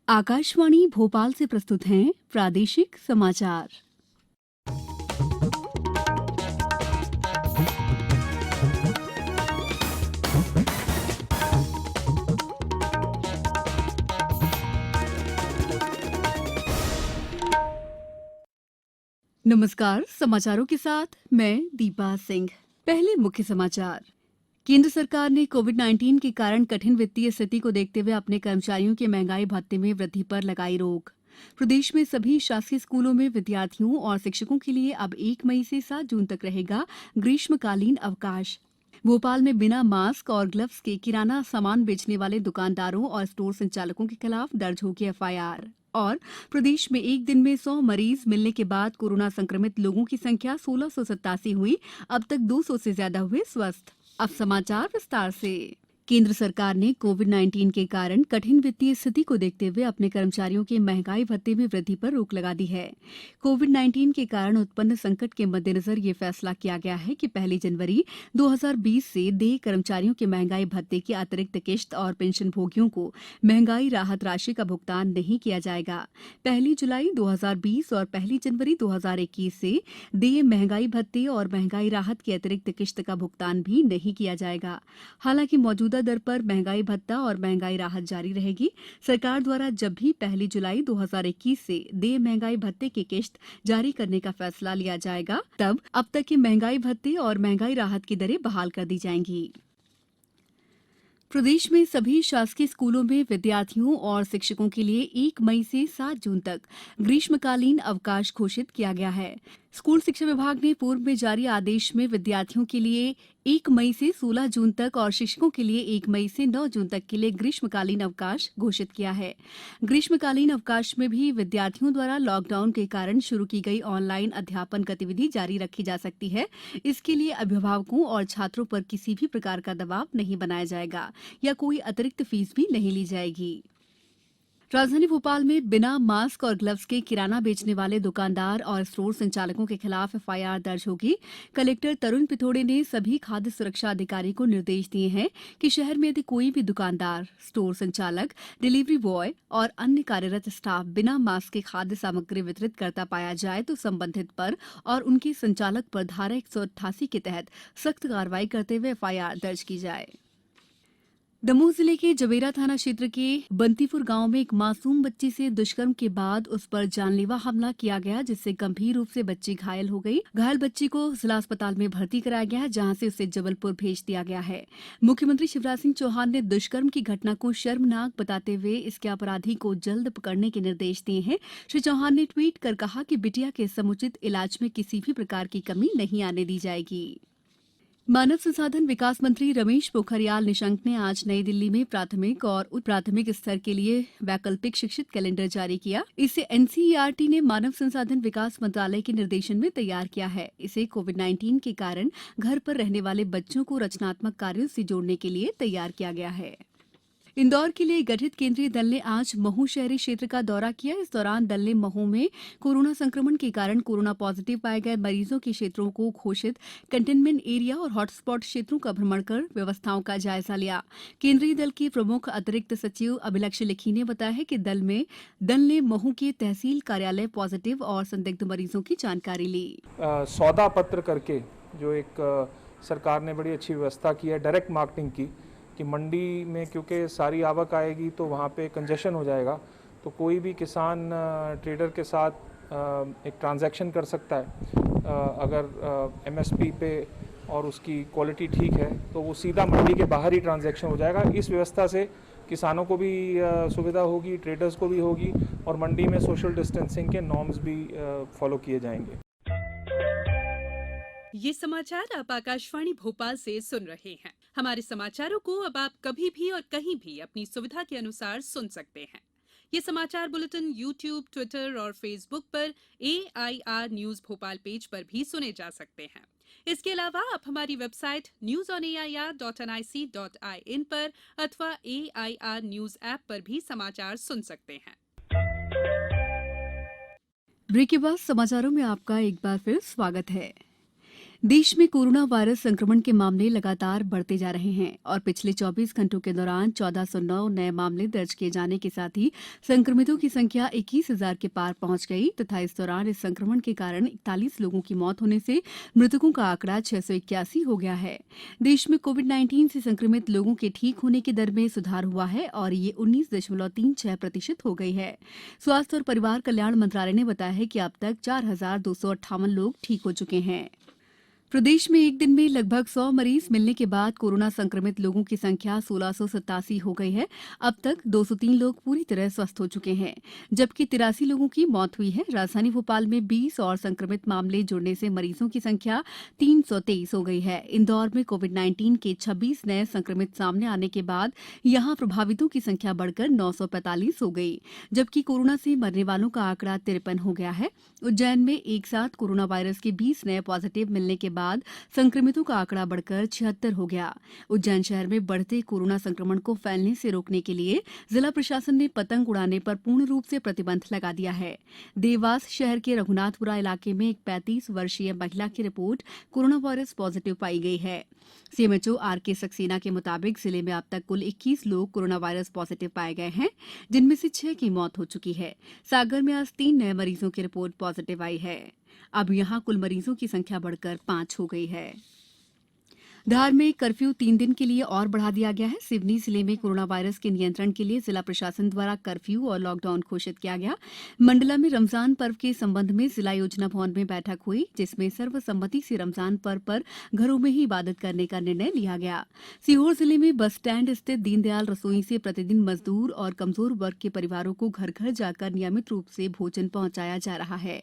आकाशवाणी भोपाल से प्रस्तुत हैं प्रादेशिक समाचार। नमस्कार, समाचारों के साथ मैं दीपा सिंह। पहले मुख्य समाचार। केंद्र सरकार ने कोविड-19 के कारण कठिन वित्तीय स्थिति को देखते हुए अपने कर्मचारियों के महंगाई भत्ते में वृद्धि पर लगाई रोक। प्रदेश में सभी शासकीय स्कूलों में विद्यार्थियों और शिक्षकों के लिए अब 1 मई से 7 जून तक रहेगा ग्रीष्मकालीन अवकाश। भोपाल में बिना मास्क और ग्लव्स के किराना सामान बेचने वाले दुकानदारों और स्टोर संचालकों के खिलाफ दर्ज होगी एफआईआर। और प्रदेश में एक दिन में 100 मरीज मिलने के बाद कोरोना संक्रमित लोगों की संख्या 1687 हुई। अब तक 200 से ज्यादा हुए स्वस्थ। अब समाचार विस्तार से। केंद्र सरकार ने कोविड-19 के कारण कठिन वित्तीय स्थिति को देखते हुए अपने कर्मचारियों के महंगाई भत्ते में वृद्धि पर रोक लगा दी है। कोविड-19 के कारण उत्पन्न संकट के मद्देनजर यह फैसला किया गया है कि 1 जनवरी 2020 से देय कर्मचारियों के महंगाई भत्ते की अतिरिक्त किश्त और पेंशन भोगियों को महंगाई राहत राशि का भुगतान नहीं किया जाएगा। 1 जुलाई 2020 और 1 जनवरी 2021 से देय महंगाई भत्ते और महंगाई राहत की अतिरिक्त किश्त का भुगतान भी नहीं किया जाएगा। हालांकि मौजूदा दर पर महंगाई भत्ता और महंगाई राहत जारी रहेगी। सरकार द्वारा जब भी 1 जुलाई 2021 से देय महंगाई भत्ते की किश्त जारी करने का फैसला लिया जाएगा, तब अब तक के महंगाई भत्ते और महंगाई राहत की दरें बहाल कर दी जाएंगी। प्रदेश में सभी शासकीय स्कूलों में विद्यार्थियों और शिक्षकों के लिए 1 मई से 7 जून तक ग्रीष्मकालीन अवकाश घोषित किया गया है। स्कूल शिक्षा विभाग ने पूर्व में जारी आदेश में विद्यार्थियों के लिए 1 मई से 16 जून तक और शिक्षकों के लिए 1 मई से 9 जून तक के लिए ग्रीष्मकालीन अवकाश घोषित किया है। ग्रीष्मकालीन अवकाश में भी विद्यार्थियों द्वारा लॉकडाउन के कारण शुरू की गई ऑनलाइन अध्यापन गतिविधि जारी रखी जा सकती है। इसके लिए अभिभावकों और छात्रों पर किसी भी प्रकार का दबाव नहीं बनाया जाएगा या कोई अतिरिक्त फीस भी नहीं ली जाएगी। राजधानी भोपाल में बिना मास्क और ग्लव्स के किराना बेचने वाले दुकानदार और स्टोर संचालकों के खिलाफ एफआईआर दर्ज होगी। कलेक्टर तरुण पिथोड़े ने सभी खाद्य सुरक्षा अधिकारी को निर्देश दिए हैं कि शहर में यदि कोई भी दुकानदार, स्टोर संचालक, डिलीवरी बॉय और अन्य कार्यरत स्टाफ बिना मास्क के खाद्य सामग्री वितरित करता पाया जाए तो संबंधित पर और उनके संचालक पर धारा 188 के तहत सख्त कार्रवाई करते हुए एफआईआर दर्ज की जाए। दमोह जिले के जवेरा थाना क्षेत्र के बंतीपुर गांव में एक मासूम बच्ची से दुष्कर्म के बाद उस पर जानलेवा हमला किया गया, जिससे गंभीर रूप से बच्ची घायल हो गई। घायल बच्ची को जिला अस्पताल में भर्ती कराया गया है, जहां से उसे जबलपुर भेज दिया गया है। मुख्यमंत्री शिवराज सिंह चौहान ने दुष्कर्म की घटना को शर्मनाक बताते हुए इसके अपराधी को जल्द पकड़ने के निर्देश दिए हैं। श्री चौहान ने ट्वीट कर कहा कि बिटिया के समुचित इलाज में किसी भी प्रकार की कमी नहीं आने दी जाएगी। मानव संसाधन विकास मंत्री रमेश पोखरियाल निशंक ने आज नई दिल्ली में प्राथमिक और उच्च प्राथमिक स्तर के लिए वैकल्पिक शिक्षित कैलेंडर जारी किया। इसे एनसीईआरटी ने मानव संसाधन विकास मंत्रालय के निर्देशन में तैयार किया है। इसे कोविड-19 के कारण घर पर रहने वाले बच्चों को रचनात्मक कार्यों से जोड़ने के लिए तैयार किया गया है। इंदौर के लिए गठित केंद्रीय दल ने आज महू शहरी क्षेत्र का दौरा किया। इस दौरान दल ने महू में कोरोना संक्रमण के कारण कोरोना पॉजिटिव पाए गए मरीजों के क्षेत्रों को घोषित कंटेनमेंट एरिया और हॉटस्पॉट क्षेत्रों का भ्रमण कर व्यवस्थाओं का जायजा लिया। केंद्रीय दल के प्रमुख अतिरिक्त सचिव अभिलक्ष्य लिखी ने बताया है कि दल ने महू के तहसील कार्यालय पॉजिटिव और संदिग्ध मरीजों की जानकारी ली। सौदा पत्र करके जो एक सरकार ने बड़ी अच्छी व्यवस्था की है डायरेक्ट मार्केटिंग की, कि मंडी में क्योंकि सारी आवक आएगी तो वहाँ पे कंजेशन हो जाएगा, तो कोई भी किसान ट्रेडर के साथ एक ट्रांजैक्शन कर सकता है। अगर एमएसपी पे और उसकी क्वालिटी ठीक है तो वो सीधा मंडी के बाहर ही ट्रांजैक्शन हो जाएगा। इस व्यवस्था से किसानों को भी सुविधा होगी, ट्रेडर्स को भी होगी और मंडी में सोशल डिस्टेंसिंग के नॉर्म्स भी फॉलो किए जाएंगे। ये समाचार आप आकाशवाणी भोपाल से सुन रहे हैं। हमारे समाचारों को अब आप कभी भी और कहीं भी अपनी सुविधा के अनुसार सुन सकते हैं। ये समाचार बुलेटिन YouTube, ट्विटर और फेसबुक पर AIR न्यूज भोपाल पेज पर भी सुने जा सकते हैं। इसके अलावा आप हमारी वेबसाइट newsonair.nic.in पर अथवा AIR न्यूज ऐप पर भी समाचार सुन सकते हैं। ब्रेक के बाद समाचारों में आपका एक बार फिर स्वागत है। देश में कोरोना वायरस संक्रमण के मामले लगातार बढ़ते जा रहे हैं और पिछले 24 घंटों के दौरान 1409 नए मामले दर्ज किए जाने के साथ ही संक्रमितों की संख्या 21,000 के पार पहुंच गई तथा इस दौरान इस संक्रमण के कारण 41 लोगों की मौत होने से मृतकों का आंकड़ा 681 हो गया है। देश में कोविड-19 से संक्रमित लोगों के ठीक होने की दर में सुधार हुआ है और ये 19.36% हो गई है। स्वास्थ्य और परिवार कल्याण मंत्रालय ने बताया है कि अब तक 4,258 लोग ठीक हो चुके हैं। प्रदेश में एक दिन में लगभग 100 मरीज मिलने के बाद कोरोना संक्रमित लोगों की संख्या 1687 हो गई है। अब तक 203 लोग पूरी तरह स्वस्थ हो चुके हैं, जबकि 83 लोगों की मौत हुई है। राजधानी भोपाल में 20 और संक्रमित मामले जुड़ने से मरीजों की संख्या 323 हो गई है। इंदौर में कोविड-19 के 26 नए संक्रमित सामने आने के बाद यहां प्रभावितों की संख्या बढ़कर 945 हो गई, जबकि कोरोना से मरने वालों का आंकड़ा 53 हो गया है। उज्जैन में एक साथ कोरोना वायरस के 20 नए पॉजिटिव मिलने के बाद संक्रमितों का आंकड़ा बढ़कर 76 हो गया। उज्जैन शहर में बढ़ते कोरोना संक्रमण को फैलने से रोकने के लिए जिला प्रशासन ने पतंग उड़ाने पर पूर्ण रूप से प्रतिबंध लगा दिया है। देवास शहर के रघुनाथपुरा इलाके में एक 35 वर्षीय महिला की रिपोर्ट कोरोना वायरस पॉजिटिव पाई गई है। सीएमएचओ आरके सक्सेना के मुताबिक जिले में अब तक कुल 21 लोग कोरोना वायरस पॉजिटिव पाए गए हैं, जिनमें से 6 की मौत हो चुकी है। सागर में आज 3 नए मरीजों की रिपोर्ट पॉजिटिव आई है। अब यहां कुल मरीजों की संख्या बढ़कर 5 हो गई है। धार में कर्फ्यू 3 दिन के लिए और बढ़ा दिया गया है। सिवनी जिले में कोरोना वायरस के नियंत्रण के लिए जिला प्रशासन द्वारा कर्फ्यू और लॉकडाउन घोषित किया गया। मंडला में रमजान पर्व के संबंध में जिला योजना भवन में बैठक हुई, जिसमें सर्वसम्मति से रमजान पर्व पर घरों में ही इबादत करने का निर्णय लिया गया। सीहोर जिले में बस स्टैंड स्थित दीनदयाल रसोई से प्रतिदिन मजदूर और कमजोर वर्ग के परिवारों को घर घर जाकर नियमित रूप से भोजन पहुंचाया जा रहा है।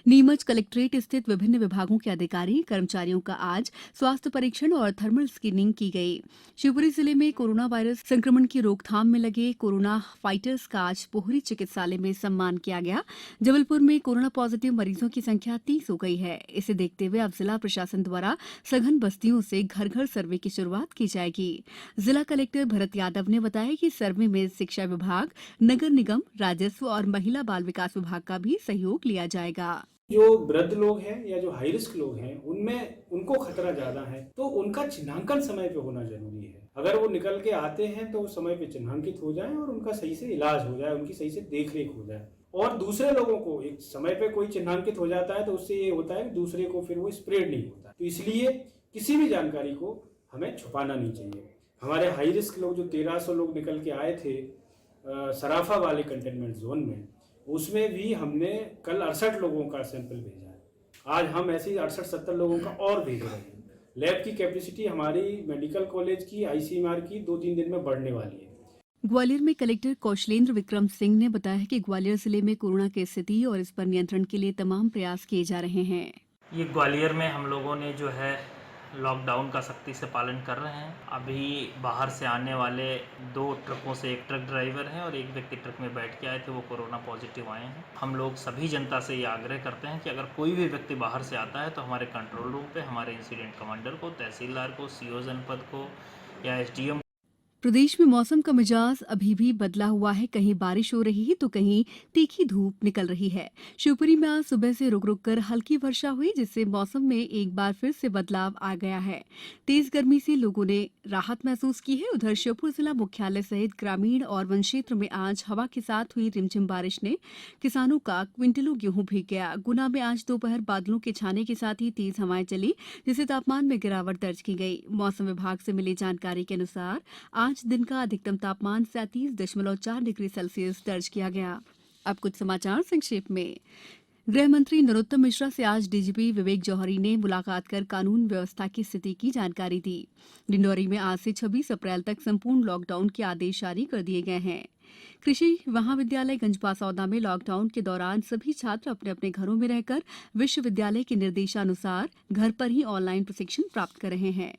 नीमच कलेक्ट्रेट स्थित विभिन्न विभागों के अधिकारी कर्मचारियों का आज स्वास्थ्य परीक्षण और थर्मल स्क्रीनिंग की गई। शिवपुरी जिले में कोरोना वायरस संक्रमण की रोकथाम में लगे कोरोना फाइटर्स का आज पोहरी चिकित्सालय में सम्मान किया गया। जबलपुर में कोरोना पॉजिटिव मरीजों की संख्या 30 हो गई है। इसे देखते हुए अब जिला प्रशासन द्वारा सघन बस्तियों से घर घर सर्वे की शुरुआत की जाएगी। जिला कलेक्टर भरत यादव ने बताया कि सर्वे में शिक्षा विभाग, नगर निगम, राजस्व और महिला बाल विकास विभाग का भी सहयोग लिया जाएगा। जो वृद्ध लोग हैं या जो हाई रिस्क लोग हैं उनमें उनको खतरा ज्यादा है, तो उनका चिन्हांकन समय पे होना जरूरी है। अगर वो निकल के आते हैं तो समय पे चिन्हांकित हो जाए और उनका सही से इलाज हो जाए, उनकी सही से देखरेख हो जाए। और दूसरे लोगों को एक समय पे कोई चिन्हांकित हो जाता है तो उससे ये होता है कि दूसरे को फिर वो स्प्रेड नहीं होता। तो इसलिए किसी भी जानकारी को हमें छुपाना नहीं चाहिए। हमारे हाई रिस्क लोग जो 1300 लोग निकल के आए थे सराफा वाले कंटेनमेंट जोन में, उसमें भी हमने कल 68 लोगों का सैंपल भेजा है। आज हम ऐसे ही 68-70 लोगों का और भेज रहे हैं। लैब की कैपेसिटी हमारी मेडिकल कॉलेज की, आईसीएमआर की 2-3 दिन में बढ़ने वाली है। ग्वालियर में कलेक्टर कौशलेंद्र विक्रम सिंह ने बताया कि ग्वालियर जिले में कोरोना की स्थिति और इस पर नियंत्रण के लिए तमाम प्रयास किए जा रहे हैं। ये ग्वालियर में हम लोगों ने जो है लॉकडाउन का सख्ती से पालन कर रहे हैं। अभी बाहर से आने वाले 2 ट्रकों से एक ट्रक ड्राइवर हैं और एक व्यक्ति ट्रक में बैठ के आए थे, वो कोरोना पॉजिटिव आए हैं। हम लोग सभी जनता से ये आग्रह करते हैं कि अगर कोई भी व्यक्ति बाहर से आता है तो हमारे कंट्रोल रूम पे हमारे इंसिडेंट कमांडर को, तहसीलदार को, सीओ जनपद को या एसडीएम। प्रदेश में मौसम का मिजाज अभी भी बदला हुआ है। कहीं बारिश हो रही है तो कहीं तीखी धूप निकल रही है। शिवपुरी में आज सुबह से रुक रुक कर हल्की वर्षा हुई, जिससे मौसम में एक बार फिर से बदलाव आ गया है। तेज गर्मी से लोगों ने राहत महसूस की है। उधर श्योपुर जिला मुख्यालय सहित ग्रामीण और वन क्षेत्र में आज हवा के साथ हुई रिमझिम बारिश ने किसानों का क्विंटलों गेहूं भीग गया। गुना में आज दोपहर बादलों के छाने के साथ ही तेज हवाएं चली, जिससे तापमान में गिरावट दर्ज की गई। मौसम विभाग से मिली जानकारी के अनुसार आज दिन का अधिकतम तापमान 37.4 डिग्री सेल्सियस दर्ज किया गया। अब कुछ समाचार संक्षेप में। गृह मंत्री नरोत्तम मिश्रा से आज डीजीपी विवेक जौहरी ने मुलाकात कर कानून व्यवस्था की स्थिति की जानकारी दी। डिंडौरी में आज से 26 अप्रैल तक संपूर्ण लॉकडाउन के आदेश जारी कर दिए गए हैं। कृषि महाविद्यालय गंजबासौदा में लॉकडाउन के दौरान सभी छात्र अपने अपने घरों में रहकर विश्वविद्यालय के निर्देशानुसार घर पर ही ऑनलाइन प्रशिक्षण प्राप्त कर रहे हैं।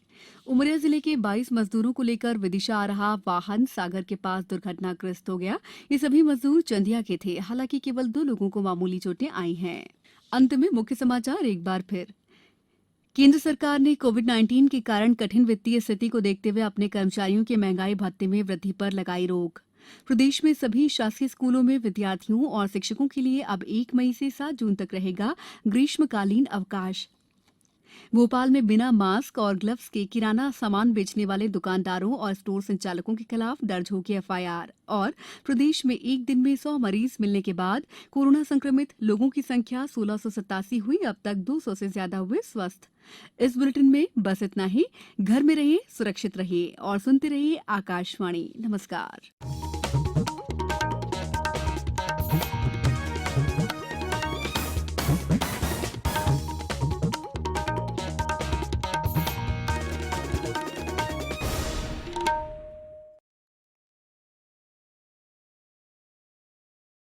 उमरिया जिले के 22 मजदूरों को लेकर विदिशा आ रहा वाहन सागर के पास दुर्घटनाग्रस्त हो गया। ये सभी मजदूर चंदिया के थे। हालांकि केवल 2 लोगों को मामूली चोटें आई हैं। अंत में मुख्य समाचार एक बार फिर। केंद्र सरकार ने कोविड-19 के कारण कठिन वित्तीय स्थिति को देखते हुए अपने कर्मचारियों के महंगाई भत्ते में वृद्धि पर लगाई रोक। प्रदेश में सभी शासकीय स्कूलों में विद्यार्थियों और शिक्षकों के लिए अब 1 मई से 7 जून तक रहेगा ग्रीष्मकालीन अवकाश। भोपाल में बिना मास्क और ग्लव्स के किराना सामान बेचने वाले दुकानदारों और स्टोर संचालकों के खिलाफ दर्ज होगी एफआईआर। और प्रदेश में एक दिन में 100 मरीज मिलने के बाद कोरोना संक्रमित लोगों की संख्या 1687 हुई। अब तक 200 से ज्यादा हुए स्वस्थ। इस बुलेटिन में बस इतना ही। घर में रहिए, सुरक्षित रहिए और सुनते रहिए आकाशवाणी। नमस्कार।